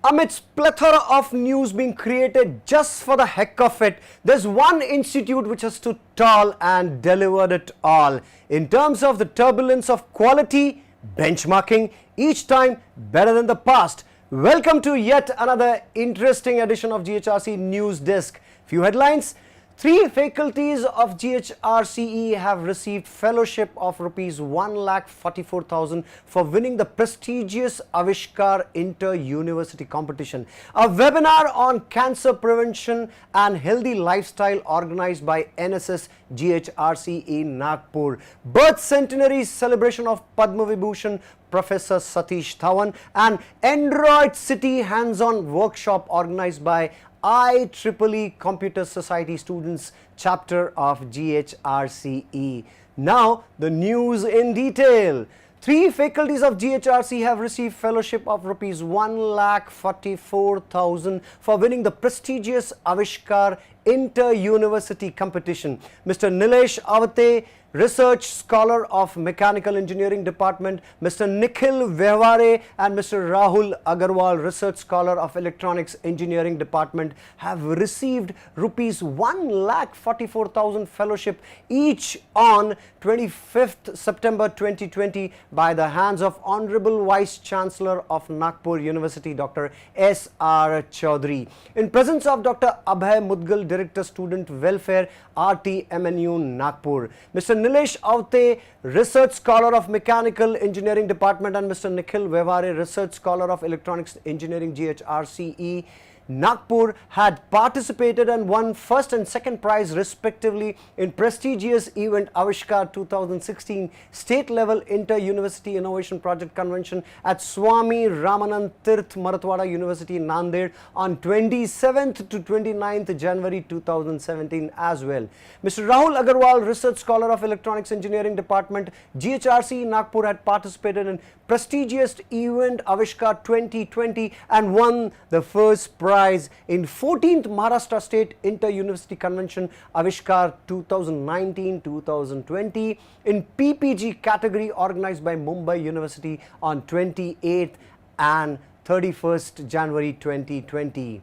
Amidst plethora of news being created just for the heck of it, there's one institute which has stood tall and delivered it all. In terms of the turbulence of quality, benchmarking, each time better than the past. Welcome to yet another interesting edition of GHRC News Desk. Few headlines. 3 faculties of GHRCE have received fellowship of rupees 1,44,000 for winning the prestigious Avishkar Inter-University Competition. A webinar on cancer prevention and healthy lifestyle organized by NSS GHRCE Nagpur. Birth centenary celebration of Padma Vibhushan Professor Satish Dhawan and Android City hands-on workshop organized by IEEE Computer Society Students Chapter of GHRCE. Now the news in detail. 3 faculties of GHRC have received fellowship of rupees 1,44,000 for winning the prestigious Avishkar Inter-University Competition. Mr. Nilesh Avate, Research Scholar of Mechanical Engineering Department, Mr. Nikhil Vehware and Mr. Rahul Agarwal, Research Scholar of Electronics Engineering Department, have received rupees 1,44,000 fellowship each on 25th September 2020 by the hands of Honorable Vice Chancellor of Nagpur University, Dr. S.R. Chaudhary. In presence of Dr. Abhay Mudgal, Director Student Welfare, RTMNU Nagpur, Mr. Nilesh Avate, Research Scholar of Mechanical Engineering Department, and Mr. Nikhil Vehware, Research Scholar of Electronics Engineering GHRCE Nagpur, had participated and won first and second prize respectively in prestigious event Avishkar 2016 State Level Inter-University Innovation Project Convention at Swami Ramanand Tirth Marathwada University Nanded on 27th to 29th January 2017 as well. Mr. Rahul Agarwal, Research Scholar of Electronics Engineering Department, GHRC Nagpur, had participated in prestigious event Avishkar 2020 and won the first prize in 14th Maharashtra State Inter-University Convention Avishkar 2019-2020 in PPG category organized by Mumbai University on 28th and 31st January 2020.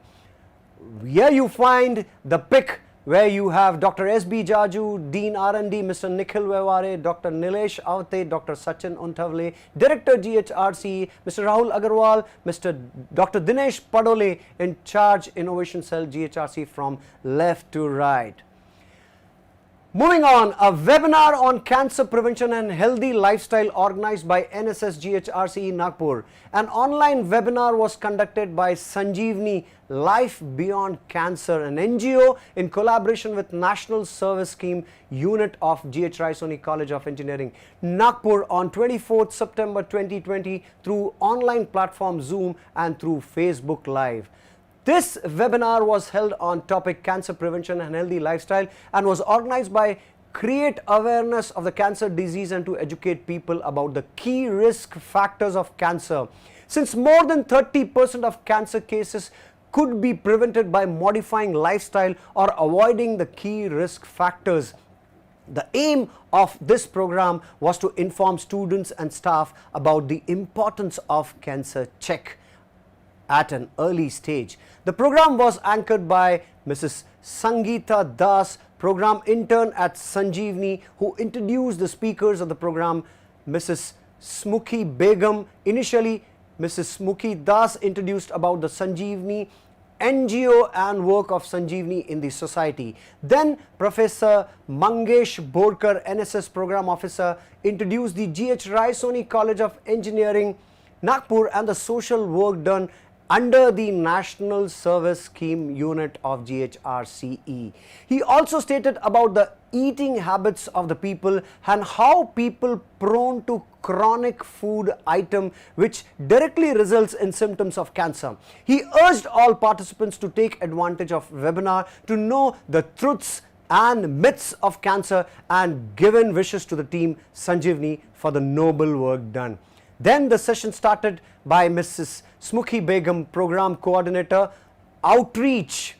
Here you find the pick where you have Dr. S.B. Jaju, Dean R&D, Mr. Nikhil Vehware, Dr. Nilesh Avate, Dr. Sachin Unthavle, Director GHRC, Mr. Rahul Agarwal, Dr. Dinesh Padole, in charge Innovation Cell GHRC from left to right. Moving on, a webinar on cancer prevention and healthy lifestyle organized by NSS GHRCE Nagpur. An online webinar was conducted by Sanjeevani Life Beyond Cancer, an NGO in collaboration with National Service Scheme Unit of GH Raisoni College of Engineering, Nagpur, on 24th September 2020 through online platform Zoom and through Facebook Live. This webinar was held on topic cancer prevention and healthy lifestyle and was organized by create awareness of the cancer disease and to educate people about the key risk factors of cancer. Since more than 30% of cancer cases could be prevented by modifying lifestyle or avoiding the key risk factors, the aim of this program was to inform students and staff about the importance of cancer check at an early stage. The program was anchored by Mrs. Sangeeta Das, program intern at Sanjeevani, who introduced the speakers of the program. Mrs. Smukhi Begum. Initially, Mrs. Smukhi Das introduced about the Sanjeevani NGO and work of Sanjeevani in the society. Then Professor Mangesh Borkar, NSS Program Officer, introduced the GH Raisoni College of Engineering Nagpur and the social work done under the National Service Scheme Unit of GHRCE. He also stated about the eating habits of the people and how people prone to chronic food item which directly results in symptoms of cancer. He urged all participants to take advantage of webinar to know the truths and myths of cancer and given wishes to the team Sanjeevani for the noble work done. Then the session started by Mrs. Smukhi Begum, Program Coordinator, Outreach,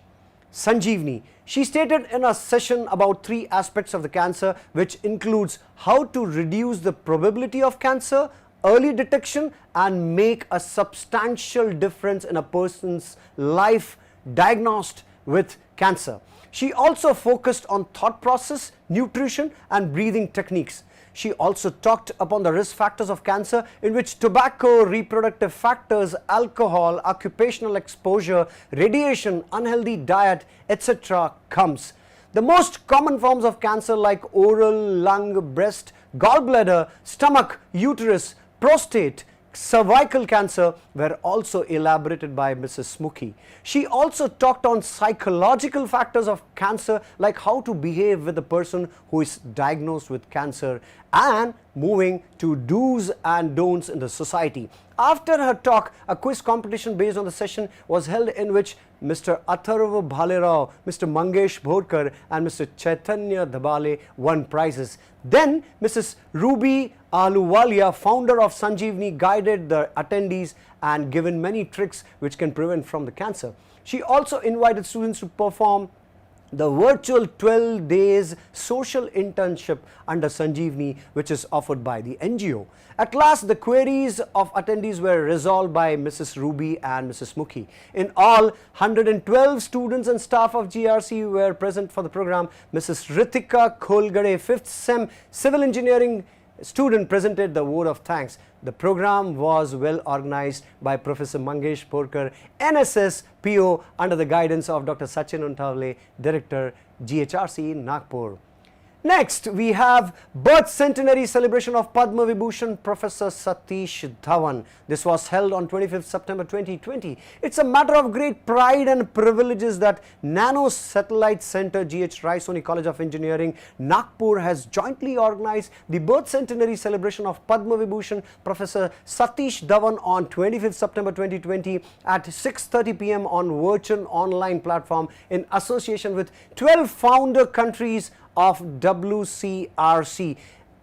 Sanjeevani. She stated in a session about 3 aspects of the cancer, which includes how to reduce the probability of cancer, early detection and make a substantial difference in a person's life diagnosed with cancer. She also focused on thought process, nutrition and breathing techniques. She also talked upon the risk factors of cancer, in which tobacco, reproductive factors, alcohol, occupational exposure, radiation, unhealthy diet, etc. comes. The most common forms of cancer like oral, lung, breast, gallbladder, stomach, uterus, prostate, cervical cancer were also elaborated by Mrs. Smokey. She also talked on psychological factors of cancer, like how to behave with a person who is diagnosed with cancer, and moving to do's and don'ts in the society. After her talk, a quiz competition based on the session was held, in which Mr. Atharva Bhalerao, Mr. Mangesh Bhodkar and Mr. Chaitanya Dhabale won prizes. Then Mrs. Ruby Ahluwalia, founder of Sanjeevani, guided the attendees and given many tricks which can prevent from the cancer. She also invited students to perform the virtual 12 days social internship under Sanjeevani, which is offered by the NGO. At last, the queries of attendees were resolved by Mrs. Ruby and Mrs. Smokey. In all, 112 students and staff of GRC were present for the program. Mrs. Ritika Kholgade, 5th SEM Civil Engineering student, presented the word of thanks. The program was well organized by Professor Mangesh Bhodkar, NSS PO, under the guidance of Dr. Sachin Untavle, Director, GHRC, Nagpur. Next, we have birth centenary celebration of Padma Vibhushan Professor Satish Dhawan. This was held on 25th September 2020. It's a matter of great pride and privileges that Nano Satellite Center, GH Raisoni College of Engineering, Nagpur, has jointly organized the birth centenary celebration of Padma Vibhushan Professor Satish Dhawan on 25th September 2020 at 6:30 p.m. on virtual online platform in association with 12 founder countries of WCRC,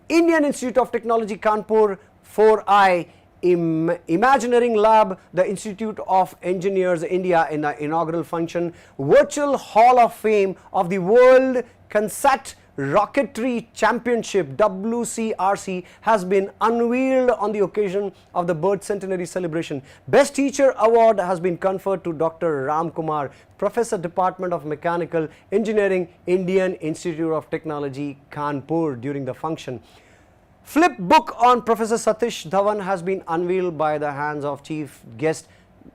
Indian Institute of Technology Kanpur, 4I, Imagineering Lab, the Institute of Engineers India, in the inaugural function. Virtual Hall of Fame of the World Kansat Rocketry Championship, WCRC, has been unveiled on the occasion of the birth centenary celebration. Best Teacher Award has been conferred to Dr. Ram Kumar, Professor, Department of Mechanical Engineering, Indian Institute of Technology, Kanpur, during the function. Flip book on Professor Satish Dhawan has been unveiled by the hands of Chief Guest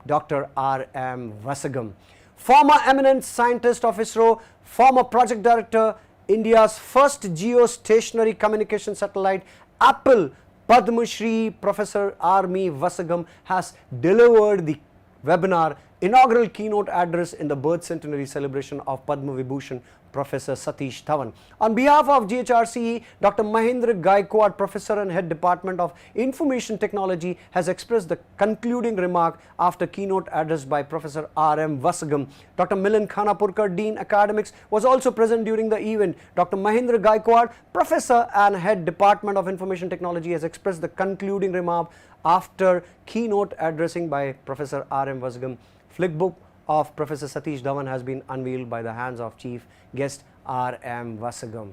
Dr. R.M. Vasagam. Former eminent scientist of ISRO, former project director, India's first geostationary communication satellite, Apple Padma Shri Professor R.M. Vasagam, has delivered the webinar inaugural keynote address in the birth centenary celebration of Padma Vibhushan Professor Satish Dhawan. On behalf of GHRCE, Dr. Mahendra Gaikwad, Professor and Head Department of Information Technology, has expressed the concluding remark after keynote address by Professor R.M. Vasagam. Dr. Milan Khanapurkar, Dean Academics, was also present during the event. Dr. Mahendra Gaikwad, Professor and Head Department of Information Technology, has expressed the concluding remark after keynote addressing by Professor R.M. Vasagam. Flickbook of Professor Satish Dhawan has been unveiled by the hands of Chief Guest R.M. Vasagam.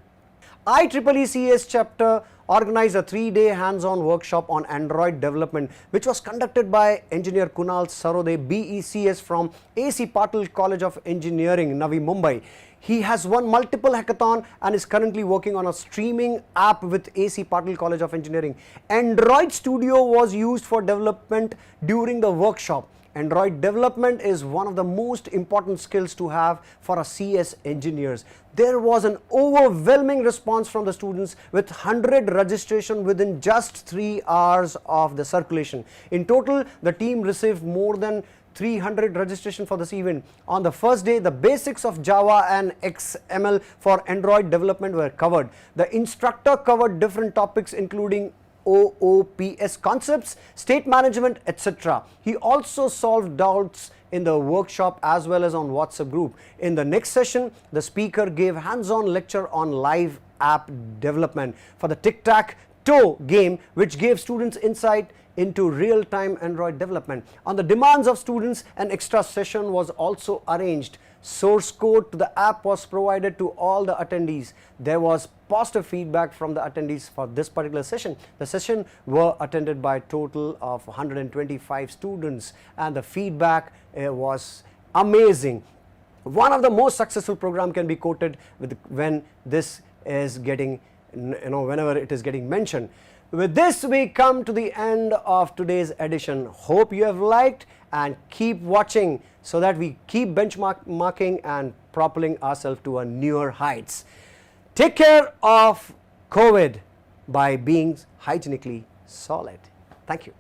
IEEE CS chapter organized a 3-day hands-on workshop on Android development, which was conducted by Engineer Kunal Sarode, BECS, from AC Patil College of Engineering, Navi Mumbai. He has won multiple hackathon and is currently working on a streaming app with AC Patil College of Engineering. Android Studio was used for development during the workshop. Android development is one of the most important skills to have for a CS engineers. There was an overwhelming response from the students, with 100 registration within just 3 hours of the circulation. In total, the team received more than 300 registration for this event. On the first day, the basics of Java and XML for Android development were covered. The instructor covered different topics including OOPS concepts, state management, etc. He also solved doubts in the workshop as well as on WhatsApp group. In the next session, the speaker gave hands-on lecture on live app development for the tic-tac-toe game, which gave students insight into real-time Android development. On the demands of students, an extra session was also arranged. Source code to the app was provided to all the attendees. There was positive feedback from the attendees for this particular session. The session were attended by a total of 125 students, and the feedback was amazing. One of the most successful program can be quoted when this is getting, whenever it is getting mentioned. With this, we come to the end of today's edition. Hope you have liked, and keep watching so that we keep benchmarking and propelling ourselves to a newer heights. Take care of COVID by being hygienically solid. Thank you.